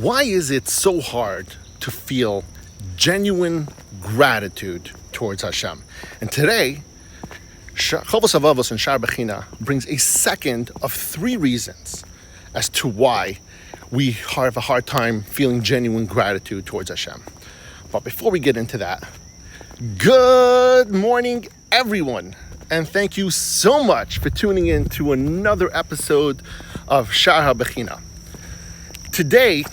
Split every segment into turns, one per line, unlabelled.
Why is it so hard to feel genuine gratitude towards Hashem? And today, Chovos HaLevavos and Shaar HaBechinah brings a second of three reasons as to why we have a hard time feeling genuine gratitude towards Hashem. But before we get into that, good morning, everyone. And thank you so much for tuning in to another episode of Shaar HaBechinah. Today,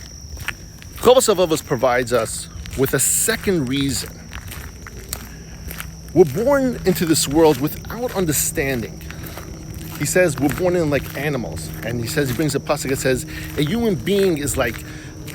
Chovos HaLevavos provides us with a second reason. We're born into this world without understanding. He says we're born in like animals. And he brings a pasuk that says, a human being is like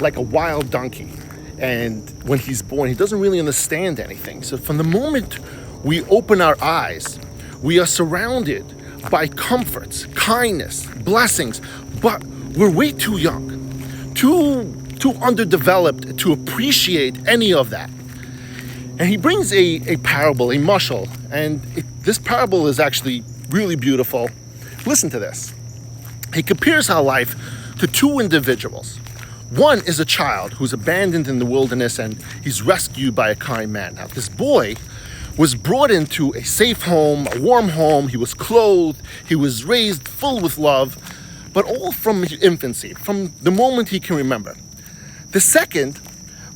a wild donkey. And when he's born, he doesn't really understand anything. So from the moment we open our eyes, we are surrounded by comforts, kindness, blessings, but we're way too young, too underdeveloped to appreciate any of that. And he brings a parable, a mashal, and this parable is actually really beautiful. Listen to this. He compares our life to two individuals. One is a child who's abandoned in the wilderness and he's rescued by a kind man. Now, this boy was brought into a safe home, a warm home. He was clothed, he was raised full with love, but all from infancy, from the moment he can remember. The second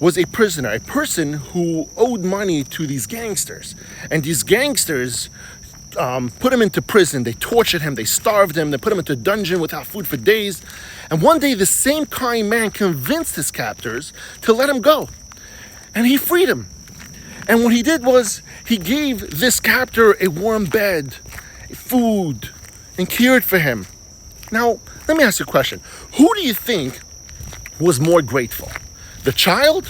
was a prisoner, a person who owed money to these gangsters. And these gangsters put him into prison. They tortured him, they starved him, they put him into a dungeon without food for days. And one day the same kind man convinced his captors to let him go. And he freed him. And what he did was he gave this captor a warm bed, food, and cared for him. Now, let me ask you a question. Who do you think was more grateful? The child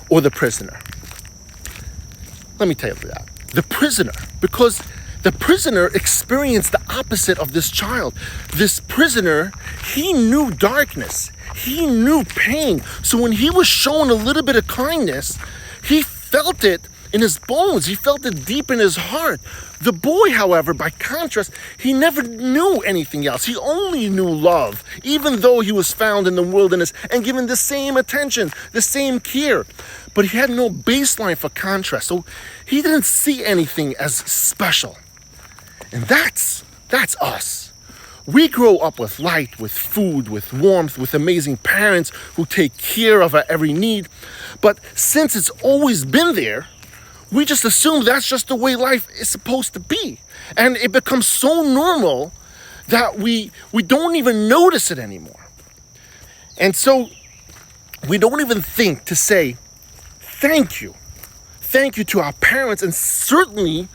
or the prisoner? Let me tell you that. The prisoner, because the prisoner experienced the opposite of this child. This prisoner, he knew darkness. He knew pain. So when he was shown a little bit of kindness, he felt it in his bones. He felt it deep in his heart. The boy, however, by contrast, he never knew anything else. He only knew love, even though he was found in the wilderness and given the same attention, the same care. But he had no baseline for contrast, so he didn't see anything as special. And that's us. We grow up with light, with food, with warmth, with amazing parents who take care of our every need. But since it's always been there, we just assume that's just the way life is supposed to be. And it becomes so normal that we don't even notice it anymore. And so we don't even think to say, thank you. Thank you to our parents. And certainly,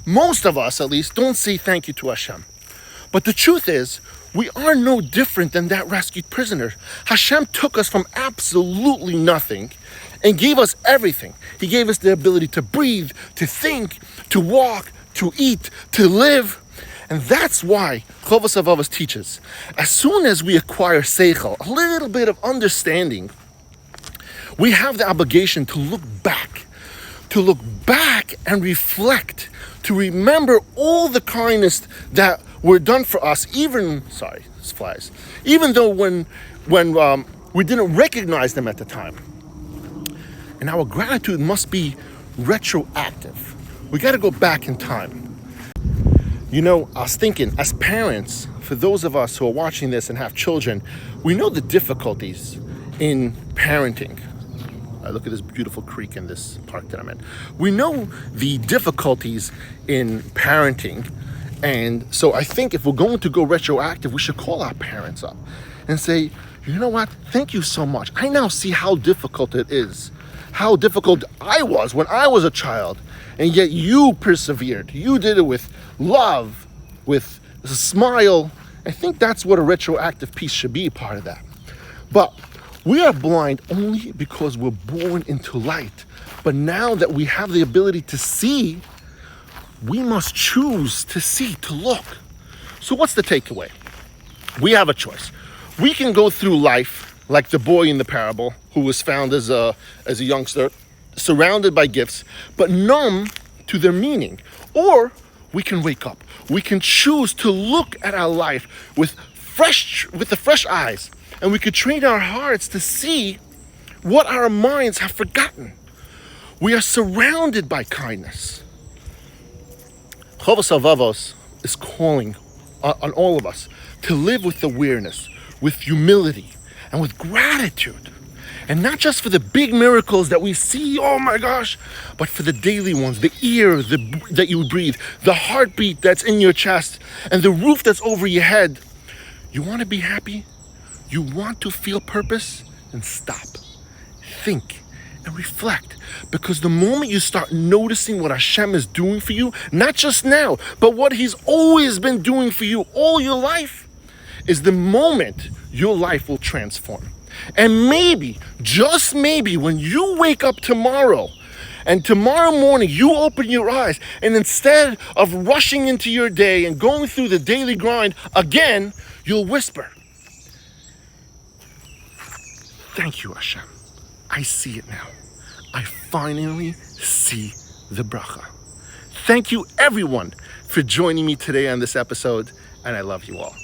most of us at least, don't say thank you to Hashem. But the truth is, we are no different than that rescued prisoner. Hashem took us from absolutely nothing and gave us everything. He gave us the ability to breathe, to think, to walk, to eat, to live. And that's why Chovos HaLevavos teaches, as soon as we acquire seichel, a little bit of understanding, we have the obligation to look back and reflect, to remember all the kindness that were done for us, even though when we didn't recognize them at the time. And our gratitude must be retroactive. We got to go back in time. You know, I was thinking, as parents, for those of us who are watching this and have children, we know the difficulties in parenting. I look at this beautiful creek in this park that I'm in. We know the difficulties in parenting. And so I think if we're going to go retroactive, we should call our parents up and say, you know what? Thank you so much. I now see how difficult it is. How difficult I was when I was a child. And yet you persevered. You did it with love, with a smile. I think that's what a retroactive piece should be, part of that. But we are blind only because we're born into light. But now that we have the ability to see, we must choose to see, to look. So what's the takeaway? We have a choice. We can go through life like the boy in the parable who was found as a youngster, surrounded by gifts, but numb to their meaning. Or we can wake up. We can choose to look at our life with the fresh eyes and we could train our hearts to see what our minds have forgotten. We are surrounded by kindness. Chovos HaLevavos is calling on all of us to live with awareness, with humility, and with gratitude. And not just for the big miracles that we see, oh my gosh, but for the daily ones, the air that you breathe, the heartbeat that's in your chest, and the roof that's over your head. You want to be happy? You want to feel purpose? Then stop, think, and reflect. Because the moment you start noticing what Hashem is doing for you, not just now, but what He's always been doing for you all your life, is the moment your life will transform. And maybe, just maybe, when you wake up tomorrow, and tomorrow morning you open your eyes, and instead of rushing into your day and going through the daily grind again, you'll whisper, thank you, Hashem. I see it now. I finally see the bracha. Thank you, everyone, for joining me today on this episode, and I love you all.